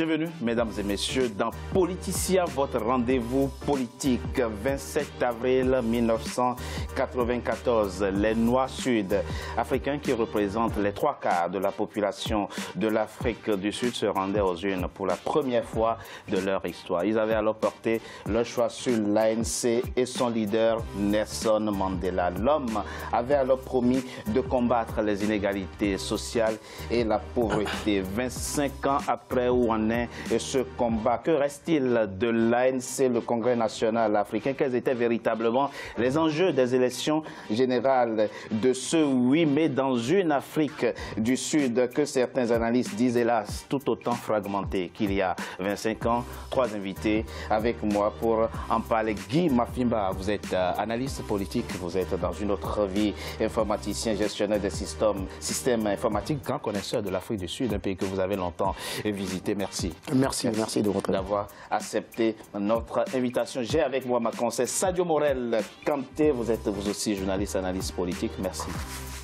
Bienvenue, mesdames et messieurs, dans Politicien, votre rendez-vous politique. 27 avril 1994, les Noirs sud-africains qui représentent les 3/4 de la population de l'Afrique du Sud se rendaient aux urnes pour la première fois de leur histoire. Ils avaient alors porté leur choix sur l'ANC et son leader Nelson Mandela. L'homme avait alors promis de combattre les inégalités sociales et la pauvreté. 25 ans après, où en est ce combat? Que reste-t-il de l'ANC, le Congrès national africain? Quels étaient véritablement les enjeux des élections générales de ce 8 mai dans une Afrique du Sud que certains analystes disent, hélas, tout autant fragmentée qu'il y a 25 ans? Trois invités avec moi pour en parler. Guy Mafimba, vous êtes analyste politique, vous êtes dans une autre vie informaticien, gestionnaire des systèmes informatiques, grand connaisseur de l'Afrique du Sud, un pays que vous avez longtemps visité. Merci. Merci de votre d'avoir accepté notre invitation. J'ai avec moi ma conseillère Sadio Morel Kanté. Vous êtes vous aussi journaliste, analyste politique. Merci.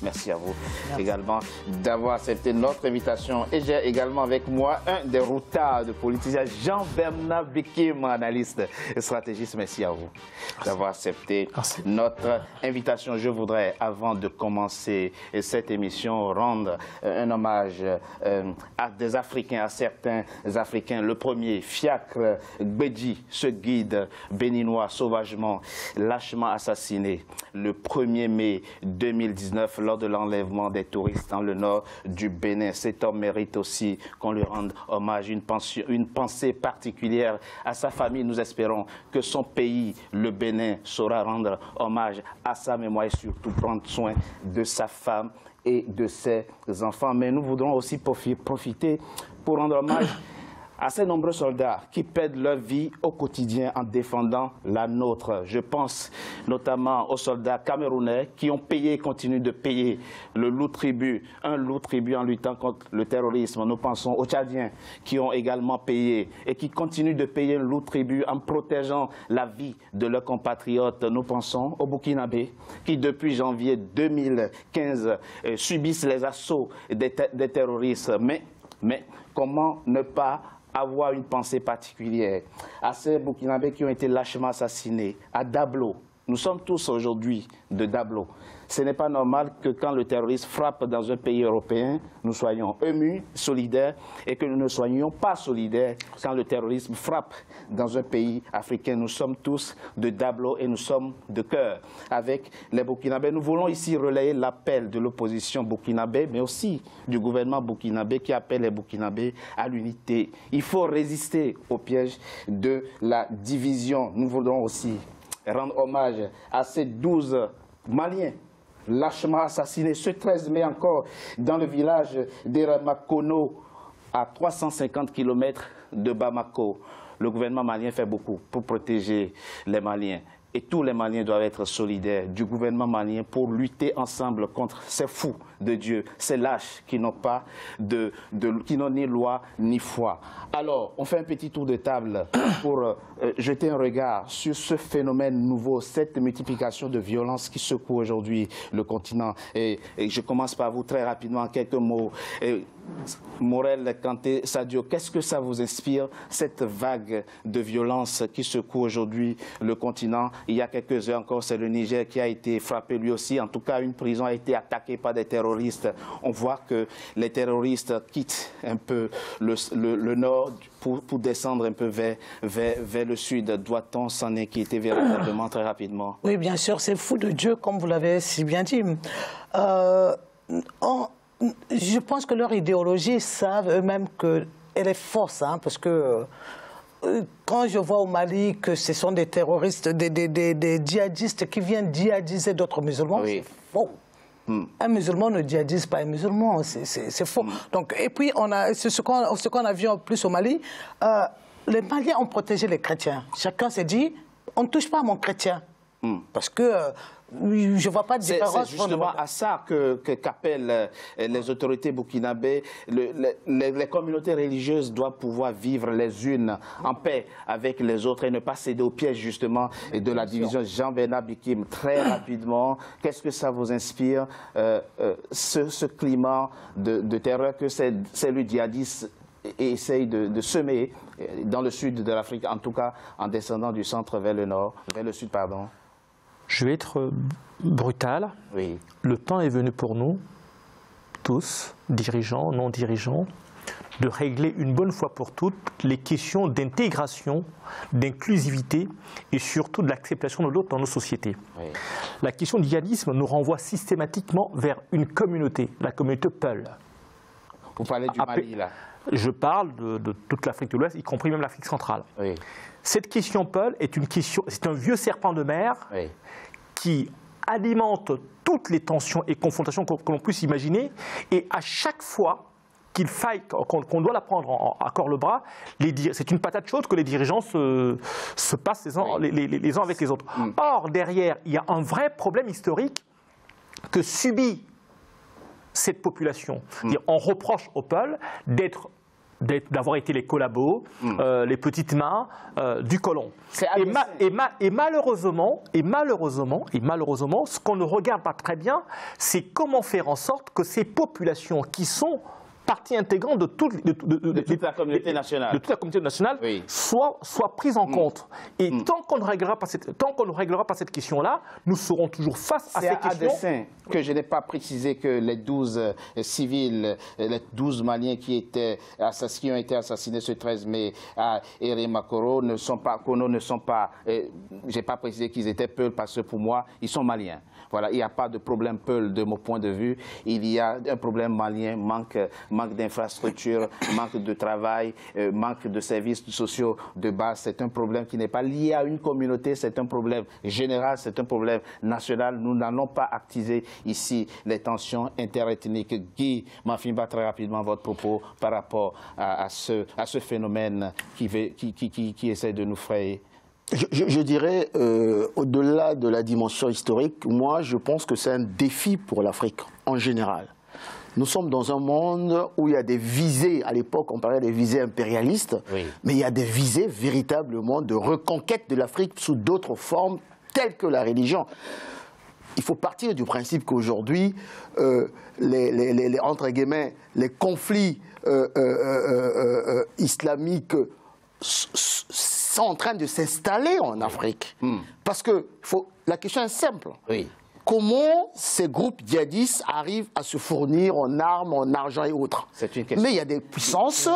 Merci à vous également d'avoir accepté notre invitation. Et j'ai également avec moi un des routards de politiciens, Jean-Bernard Bikim, analyste et stratégiste. Merci à vous d'avoir accepté notre invitation. Je voudrais, avant de commencer cette émission, rendre un hommage à des Africains, à certains Africains. Le premier, Fiacre Gbedji, ce guide béninois sauvagement, lâchement assassiné le 1er mai 2019 lors de l'enlèvement des touristes dans le nord du Bénin. Cet homme mérite aussi qu'on lui rende hommage, une pensée particulière à sa famille. Nous espérons que son pays, le Bénin, saura rendre hommage à sa mémoire et surtout prendre soin de sa femme et de ses enfants. Mais nous voudrons aussi profiter pour rendre hommage à ces nombreux soldats qui perdent leur vie au quotidien en défendant la nôtre. Je pense notamment aux soldats camerounais qui ont payé et continuent de payer le lourd tribut, un lourd tribut en luttant contre le terrorisme. Nous pensons aux Tchadiens qui ont également payé et qui continuent de payer un lourd tribut en protégeant la vie de leurs compatriotes. Nous pensons aux Burkinabés qui, depuis janvier 2015, subissent les assauts des terroristes. Mais comment ne pas avoir une pensée particulière à ces Burkinabés qui ont été lâchement assassinés à Dablo? Nous sommes tous aujourd'hui de Dablo. Ce n'est pas normal que quand le terroriste frappe dans un pays européen, nous soyons émus, solidaires, et que nous ne soyons pas solidaires quand le terrorisme frappe dans un pays africain. Nous sommes tous de Dablo et nous sommes de cœur avec les Burkinabés. Nous voulons ici relayer l'appel de l'opposition burkinabé, mais aussi du gouvernement burkinabé qui appelle les Burkinabés à l'unité. Il faut résister au piège de la division. Nous voulons aussi rendre hommage à ces 12 Maliens lâchement assassinés ce 13 mai encore dans le village d'Eramakono, à 350 km de Bamako. Le gouvernement malien fait beaucoup pour protéger les Maliens. Et tous les Maliens doivent être solidaires du gouvernement malien pour lutter ensemble contre ces fous de Dieu, ces lâches qui n'ont pas qui n'ont ni loi ni foi. Alors, on fait un petit tour de table pour jeter un regard sur ce phénomène nouveau, cette multiplication de violences qui secoue aujourd'hui le continent. Et je commence par vous très rapidement, en quelques mots. Morel Kanté, Sadio, qu'est-ce que ça vous inspire, cette vague de violence qui secoue aujourd'hui le continent? Il y a quelques heures encore, c'est le Niger qui a été frappé lui aussi. En tout cas, une prison a été attaquée par des terroristes. On voit que les terroristes quittent un peu le nord pour descendre un peu vers le sud. Doit-on s'en inquiéter véritablement très rapidement? Oui, bien sûr, c'est fou de Dieu, comme vous l'avez si bien dit. Je pense que leur idéologie savent eux-mêmes qu'elle est fausse, hein, parce que quand je vois au Mali que ce sont des terroristes, des djihadistes qui viennent djihadiser d'autres musulmans, oui, c'est faux. Un musulman ne djihadise pas un musulman, c'est faux. Donc, et puis, ce qu'on a vu en plus au Mali, les Maliens ont protégé les chrétiens. Chacun s'est dit, on ne touche pas à mon chrétien. Parce que je ne vois pas de différence. C'est justement à ça qu'appellent les autorités burkinabées. Les communautés religieuses doivent pouvoir vivre les unes en paix avec les autres et ne pas céder au piège justement de la division. Jean-Bernard Bikim, très rapidement, qu'est-ce que ça vous inspire, ce climat de terreur que ces djihadistes essaye de semer dans le sud de l'Afrique, en tout cas en descendant du centre vers le nord, vers le sud, pardon? Je vais être brutal. Oui. Le temps est venu pour nous, tous, dirigeants, non-dirigeants, de régler une bonne fois pour toutes les questions d'intégration, d'inclusivité et surtout de l'acceptation de l'autre dans nos sociétés. Oui. La question du djihadisme nous renvoie systématiquement vers une communauté, la communauté Peul. Vous parlez du Mali, là? Je parle de toute l'Afrique de l'Ouest, y compris même l'Afrique centrale. Oui. Cette question Peul est une question, c'est un vieux serpent de mer qui alimente toutes les tensions et confrontations que l'on puisse imaginer, et à chaque fois qu'il faille, qu'on doit la prendre à corps le bras, c'est une patate chaude que les dirigeants se passent les uns avec les autres. Or, derrière, il y a un vrai problème historique que subit cette population. On reproche aux Peuls d'avoir été les collabos, les petites mains du colon. Et malheureusement, ce qu'on ne regarde pas très bien, c'est comment faire en sorte que ces populations qui sont partie intégrante de toute la communauté nationale, soit prise en compte. Et tant qu'on ne réglera pas cette question-là, nous serons toujours face à ces questions. C'est à dessein que je n'ai pas précisé que les 12 civils, les 12 Maliens qui ont été assassinés ce 13 mai à Eremakoro ne sont pas, j'ai pas précisé qu'ils étaient Peuls parce que pour moi, ils sont Maliens. Voilà, il n'y a pas de problème Peul de mon point de vue. Il y a un problème malien, manque d'infrastructures, manque de travail, manque de services sociaux de base. C'est un problème qui n'est pas lié à une communauté, c'est un problème général, c'est un problème national. Nous n'allons pas actiser ici les tensions interethniques. Guy Mafimba, très rapidement votre propos par rapport à ce phénomène qui essaie de nous frayer. Je dirais, au-delà de la dimension historique, moi je pense que c'est un défi pour l'Afrique en général. Nous sommes dans un monde où il y a des visées, à l'époque on parlait des visées impérialistes, mais il y a des visées véritablement de reconquête de l'Afrique sous d'autres formes telles que la religion. Il faut partir du principe qu'aujourd'hui, entre guillemets, les conflits islamiques sont en train de s'installer en Afrique. Parce que la question est simple. Comment ces groupes djihadistes arrivent à se fournir en armes, en argent et autres? Mais il y a des puissances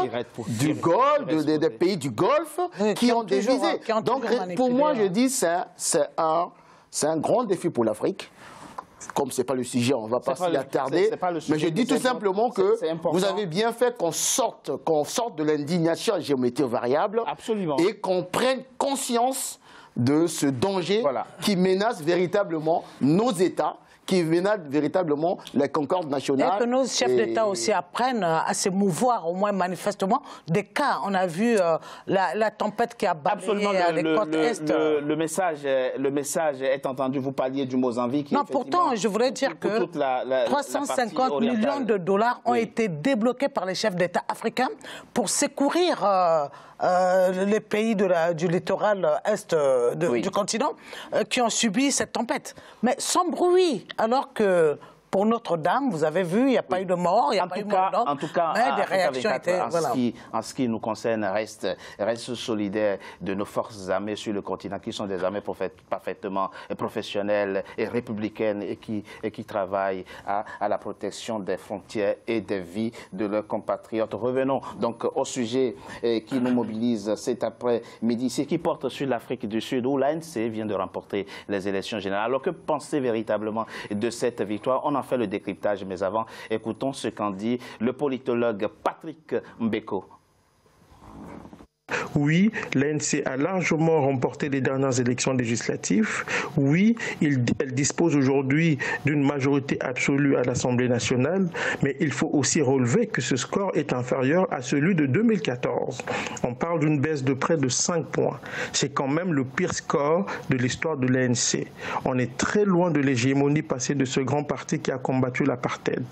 du Golfe, des pays du Golfe qui ont des visées. Donc pour moi, je dis que c'est un grand défi pour l'Afrique. Comme ce n'est pas le sujet, on ne va pas s'y attarder. Mais je dis tout simplement que vous avez bien fait qu'on sorte de l'indignation à géométrie variable. Absolument. Et qu'on prenne conscience de ce danger qui menace véritablement nos États, qui menace véritablement la concorde nationale. Et que nos chefs d'État aussi apprennent à se mouvoir, au moins manifestement, des cas. On a vu la tempête qui a balayé les côtes Est. Le message est entendu. Vous parliez du Mozambique. Non, pourtant, je voudrais dire que 350 millions de dollars ont été débloqués par les chefs d'État africains pour secourir les pays du littoral est du continent qui ont subi cette tempête. Mais sans bruit, alors que pour Notre-Dame, vous avez vu, il n'y a pas eu de mort, il n'y a pas eu de mort d'homme. En tout cas, mais des réactions étaient... En ce qui nous concerne, reste solidaire de nos forces armées sur le continent, qui sont des armées parfaitement professionnelles et républicaines et qui travaillent à la protection des frontières et des vies de leurs compatriotes. Revenons donc au sujet qui nous mobilise cet après-midi, ce qui porte sur l'Afrique du Sud, où l'ANC vient de remporter les élections générales. Alors que penser véritablement de cette victoire? On en fait le décryptage, mais avant, écoutons ce qu'en dit le politologue Patrick Mbeko. Oui, l'ANC a largement remporté les dernières élections législatives. Oui, elle dispose aujourd'hui d'une majorité absolue à l'Assemblée nationale, mais il faut aussi relever que ce score est inférieur à celui de 2014. On parle d'une baisse de près de 5 points. C'est quand même le pire score de l'histoire de l'ANC. On est très loin de l'hégémonie passée de ce grand parti qui a combattu l'apartheid.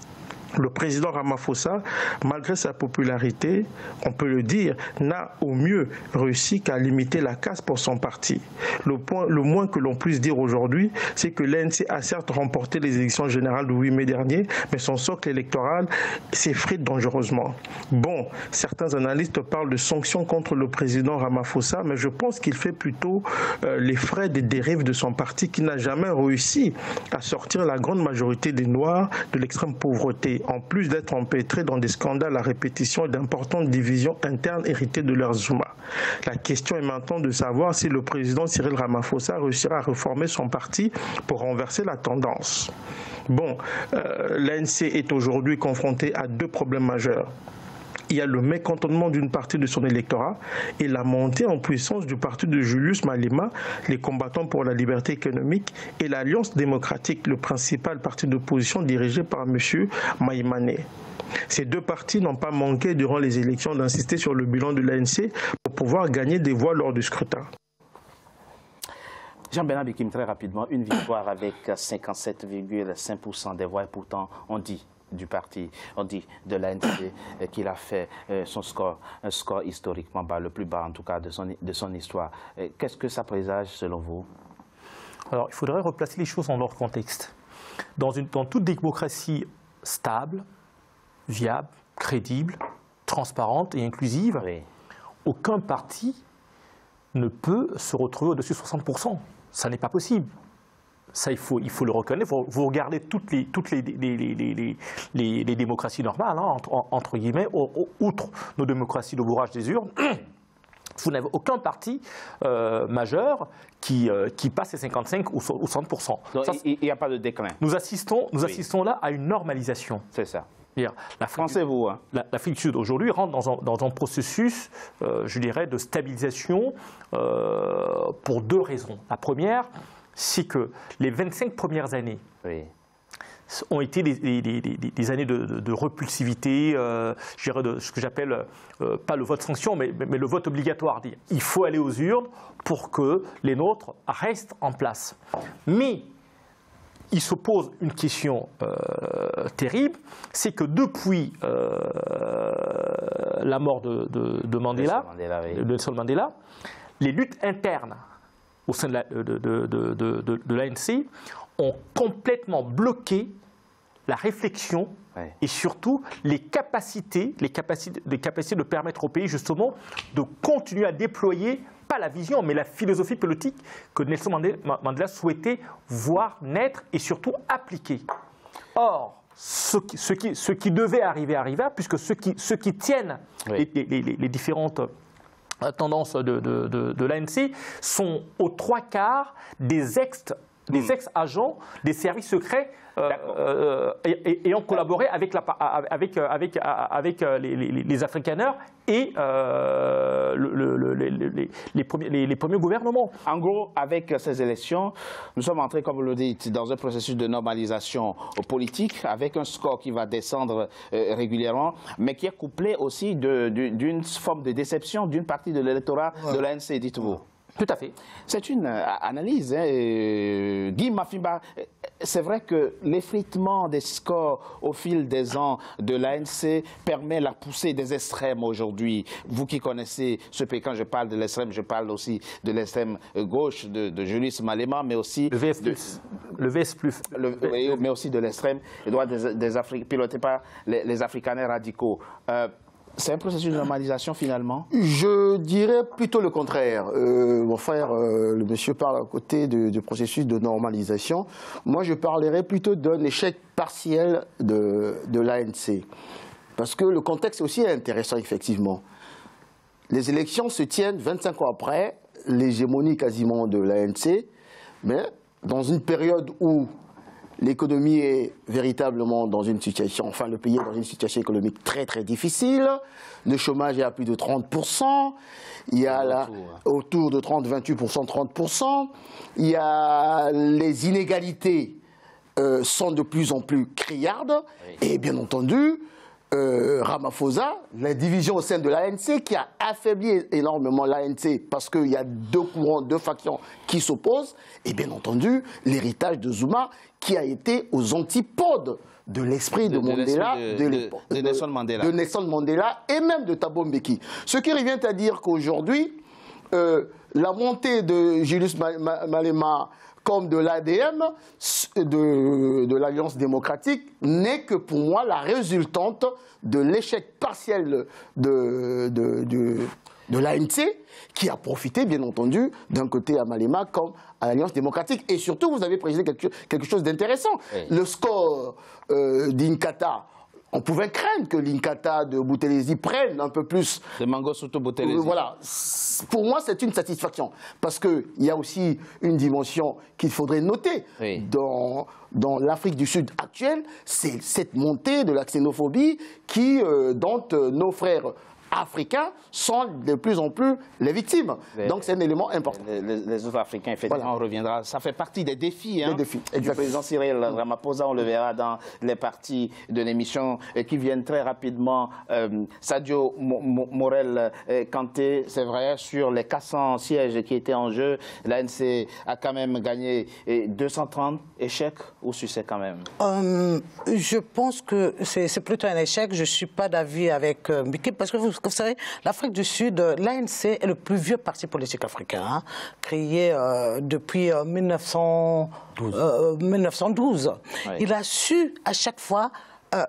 Le président Ramaphosa, malgré sa popularité, on peut le dire, n'a au mieux réussi qu'à limiter la casse pour son parti. Le moins que l'on puisse dire aujourd'hui, c'est que l'ANC a certes remporté les élections générales du 8 mai dernier, mais son socle électoral s'effrite dangereusement. Bon, certains analystes parlent de sanctions contre le président Ramaphosa, mais je pense qu'il fait plutôt les frais des dérives de son parti qui n'a jamais réussi à sortir la grande majorité des Noirs de l'extrême pauvreté, en plus d'être empêtrés dans des scandales à répétition et d'importantes divisions internes héritées de leur Zuma. La question est maintenant de savoir si le président Cyril Ramaphosa réussira à reformer son parti pour renverser la tendance. Bon, l'ANC est aujourd'hui confronté à deux problèmes majeurs. Il y a le mécontentement d'une partie de son électorat et la montée en puissance du parti de Julius Malema, les combattants pour la liberté économique, et l'Alliance démocratique, le principal parti d'opposition dirigé par M. Maïmane. Ces deux partis n'ont pas manqué durant les élections d'insister sur le bilan de l'ANC pour pouvoir gagner des voix lors du scrutin. Jean-Bernard Bikim, très rapidement, une victoire avec 57,5% des voix, et pourtant on dit du parti, on dit de l'ANC qu'il a fait son score, un score historiquement bas, le plus bas en tout cas de son histoire. Qu'est-ce que ça présage selon vous? Alors il faudrait replacer les choses dans leur contexte. Dans toute démocratie stable, viable, crédible, transparente et inclusive, oui, aucun parti ne peut se retrouver au-dessus de 60%. Ça n'est pas possible. Ça, il faut le reconnaître. Vous regardez toutes les démocraties normales, hein, entre guillemets, outre nos démocraties de bourrage des urnes, vous n'avez aucun parti majeur qui passe les 55 ou 60%. Donc, il n'y a pas de déclin. Nous assistons là à une normalisation. C'est ça. Pensez-vous, hein. L'Afrique du Sud aujourd'hui rentre dans un processus, je dirais, de stabilisation pour deux raisons. La première, c'est que les 25 premières années, oui, ont été des années de repulsivité, je dirais de ce que j'appelle, pas le vote sanction, mais le vote obligatoire. Il faut aller aux urnes pour que les nôtres restent en place. Mais il se pose une question terrible, c'est que depuis la mort de Mandela, Nelson Mandela, les luttes internes au sein de l'ANC ont complètement bloqué la réflexion, ouais, et surtout les capacités de permettre au pays justement de continuer à déployer, pas la vision, mais la philosophie politique que Nelson Mandela souhaitait voir naître et surtout appliquer. Or, ce qui devait arriva, puisque ceux qui tiennent, oui, les différentes tendances de l'ANC sont aux 3/4 des ex-agents des services secrets ayant collaboré avec les afrikaners et les premiers gouvernements. En gros, avec ces élections, nous sommes entrés, comme vous le dites, dans un processus de normalisation politique, avec un score qui va descendre régulièrement, mais qui est couplé aussi d'une forme de déception d'une partie de l'électorat, ouais, de l'ANC, dites-vous. Tout à fait. C'est une analyse. Hein, Guy Mafimba, c'est vrai que l'effritement des scores au fil des ans de l'ANC permet la poussée des extrêmes aujourd'hui. Vous qui connaissez ce pays, quand je parle de l'extrême, je parle aussi de l'extrême gauche de Julius Malema, mais aussi... Le VS+. Mais aussi de l'extrême droit piloté par les afrikaners radicaux. C'est un processus de normalisation finalement? Je dirais plutôt le contraire. Mon frère, le monsieur parle à côté du processus de normalisation. Moi, je parlerais plutôt d'un échec partiel de l'ANC. Parce que le contexte aussi est intéressant, effectivement. Les élections se tiennent 25 ans après l'hégémonie quasiment de l'ANC, mais dans une période où l'économie est véritablement dans une situation, enfin le pays est dans une situation économique très très difficile, le chômage est à plus de 30%, il y a là autour de 28%, 30%, il y a les inégalités sont de plus en plus criardes, oui, et bien entendu, Ramaphosa, la division au sein de l'ANC qui a affaibli énormément l'ANC parce qu'il y a deux courants, deux factions qui s'opposent, et bien entendu l'héritage de Zuma qui a été aux antipodes de l'esprit de Mandela, de Nelson Mandela et même de Thabo Mbeki. Ce qui revient à dire qu'aujourd'hui, la montée de Julius Malema comme de l'ADM, de l'Alliance démocratique, n'est que pour moi la résultante de l'échec partiel de l'ANC, qui a profité, bien entendu, d'un côté à Malema comme à l'Alliance démocratique. Et surtout, vous avez précisé quelque chose d'intéressant. Oui. Le score d'Inkatha, on pouvait craindre que l'Inkatha de Buthelezi prenne un peu plus. De Mangosuthu Buthelezi. Voilà. Pour moi, c'est une satisfaction. Parce qu'il y a aussi une dimension qu'il faudrait noter dans l'Afrique du Sud actuelle, c'est cette montée de la xénophobie dont nos frères africains sont de plus en plus les victimes. Donc c'est un élément important. Les autres Africains, effectivement, on reviendra. Ça fait partie des défis, du président Cyril Ramaphosa. On le verra dans les parties de l'émission qui viennent très rapidement. Sadio Morel Kanté, c'est vrai, sur les 400 sièges qui étaient en jeu, l'ANC a quand même gagné 230 échecs ou succès quand même? Je pense que c'est plutôt un échec. Je ne suis pas d'avis avec Mbeki, parce que vous savez, l'Afrique du Sud, l'ANC est le plus vieux parti politique africain, créé depuis 1912. Oui. Il a su à chaque fois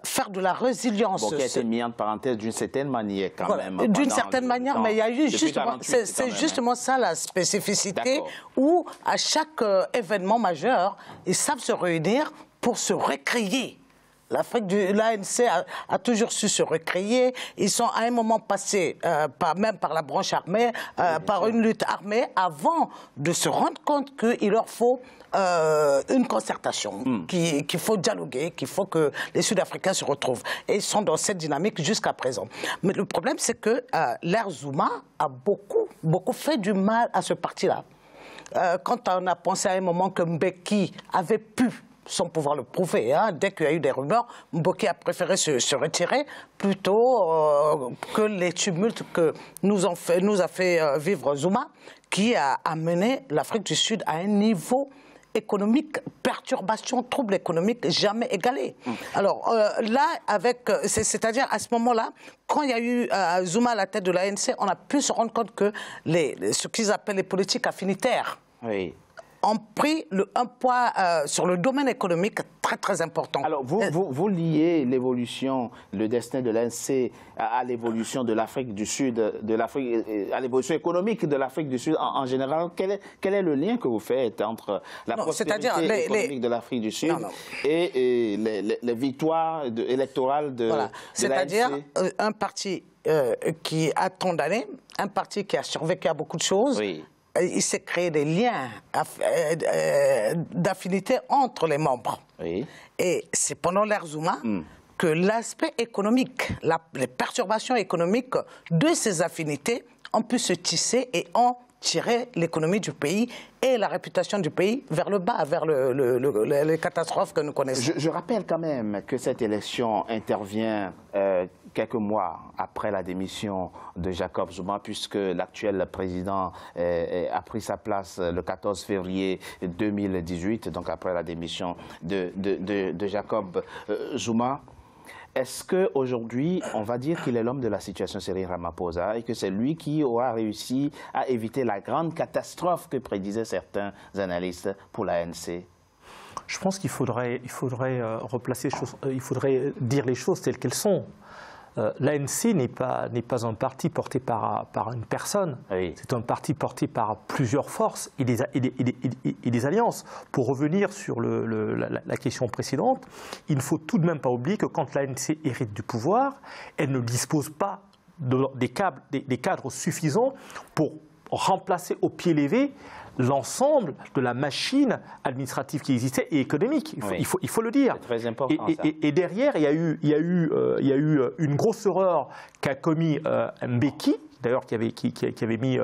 faire de la résilience. Bon, qui a été mis en parenthèse d'une certaine manière quand même. D'une certaine manière, mais il y a eu justement, c'est justement ça la spécificité, où à chaque événement majeur, ils savent se réunir pour se recréer. L'ANC a toujours su se recréer. Ils sont à un moment passés, même par la branche armée, par une lutte armée, avant de se rendre compte qu'il leur faut une concertation, qu'il faut dialoguer, qu'il faut que les Sud-Africains se retrouvent. Et ils sont dans cette dynamique jusqu'à présent. Mais le problème, c'est que l'ère Zuma a beaucoup fait du mal à ce parti-là. Quand on a pensé à un moment que Mbeki avait pu, sans pouvoir le prouver, dès qu'il y a eu des rumeurs, Mbeki a préféré se retirer plutôt que les tumultes que nous a fait vivre Zuma, qui a amené l'Afrique du Sud à un niveau économique, perturbation, trouble économique jamais égalé. Alors là, c'est-à-dire à ce moment-là, quand il y a eu Zuma à la tête de l'ANC, on a pu se rendre compte que ce qu'ils appellent les politiques affinitaires, ont pris un poids sur le domaine économique très très important. Alors vous liez l'évolution, le destin de l'ANC à l'évolution de l'Afrique du Sud, à l'évolution économique de l'Afrique du Sud en général. Quel est le lien que vous faites entre la prospérité économique de l'Afrique du Sud et les victoires électorales de l'ANC? C'est-à-dire un parti qui a tant d'années, un parti qui a survécu à beaucoup de choses. Il s'est créé des liens d'affinité entre les membres. Et c'est pendant l'ère Zuma que l'aspect économique, les perturbations économiques de ces affinités ont pu se tisser et ont tiré l'économie du pays et la réputation du pays vers le bas, vers les catastrophes que nous connaissons. Je rappelle quand même que cette élection intervient quelques mois après la démission de Jacob Zuma, puisque l'actuel président a pris sa place le 14 février 2018, donc après la démission de Jacob Zuma. Est-ce qu'aujourd'hui, on va dire qu'il est l'homme de la situation Cyril Ramaphosa et que c'est lui qui aura réussi à éviter la grande catastrophe que prédisaient certains analystes pour l'ANC? Je pense qu'il faudrait replacer les choses, il faudrait dire les choses telles qu'elles sont. L'ANC n'est pas un parti porté par une personne, c'est un parti porté par plusieurs forces et des alliances. Pour revenir sur la question précédente, il ne faut tout de même pas oublier que quand l'ANC hérite du pouvoir, elle ne dispose pas des cadres suffisants pour remplacer au pied levé l'ensemble de la machine administrative qui existait et économique. Il faut le dire. C'est très important, et derrière, il y a eu une grosse erreur qu'a commis Mbeki, d'ailleurs qui avait mis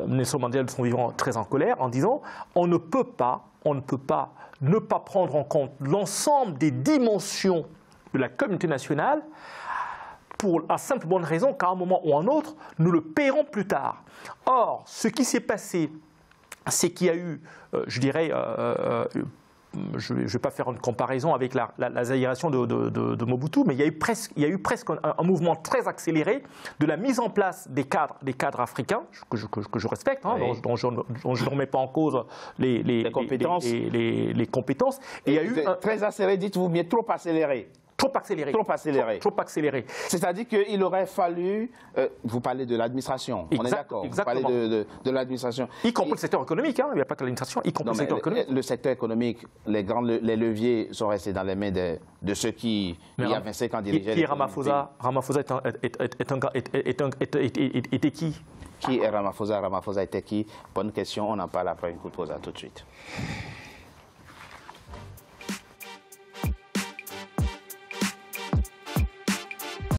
Nelson Mandela de son vivant très en colère, en disant on ne peut pas ne pas prendre en compte l'ensemble des dimensions de la communauté nationale pour la simple bonne raison qu'à un moment ou un autre, nous le paierons plus tard. Or, ce qui s'est passé, c'est qu'il y a eu, je dirais, je ne vais pas faire une comparaison avec la zaïrisation de Mobutu, mais il y a eu presque un mouvement très accéléré de la mise en place des cadres africains, que je respecte, hein, oui. dont je ne remets pas en cause les compétences. Les compétences. Et il y a eu très accéléré, dites-vous, mais trop accéléré. Trop accéléré. Trop accéléré. Trop accéléré. C'est-à-dire qu'il aurait fallu... vous parlez de l'administration, on est d'accord. Vous parlez de l'administration. Y compris le secteur économique, hein, il n'y a pas que l'administration, y compris le secteur économique. Le secteur économique, les leviers sont restés dans les mains de ceux qui, il y a 25 ans, dirigeaient les Ramaphosa était qui? Qui est Ramaphosa? Ramaphosa était qui? Bonne question, on en parle après une coup de pause. À tout de suite.